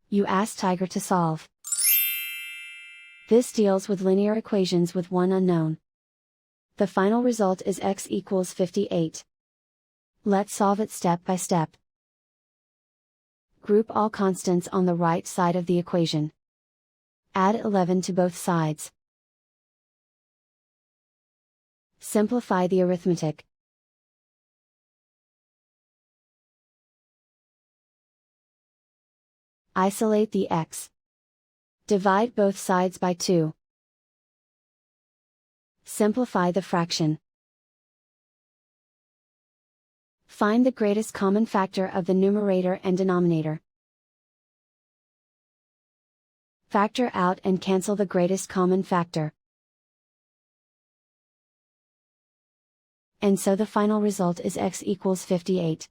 You ask Tiger to solve. This deals with linear equations with one unknown. The final result is x equals 58. Let's solve it step by step. Group all constants on the right side of the equation. Add 11 to both sides. Simplify the arithmetic. Isolate the x. Divide both sides by 2. Simplify the fraction. Find the greatest common factor of the numerator and denominator. Factor out and cancel the greatest common factor. And so the final result is x equals 58.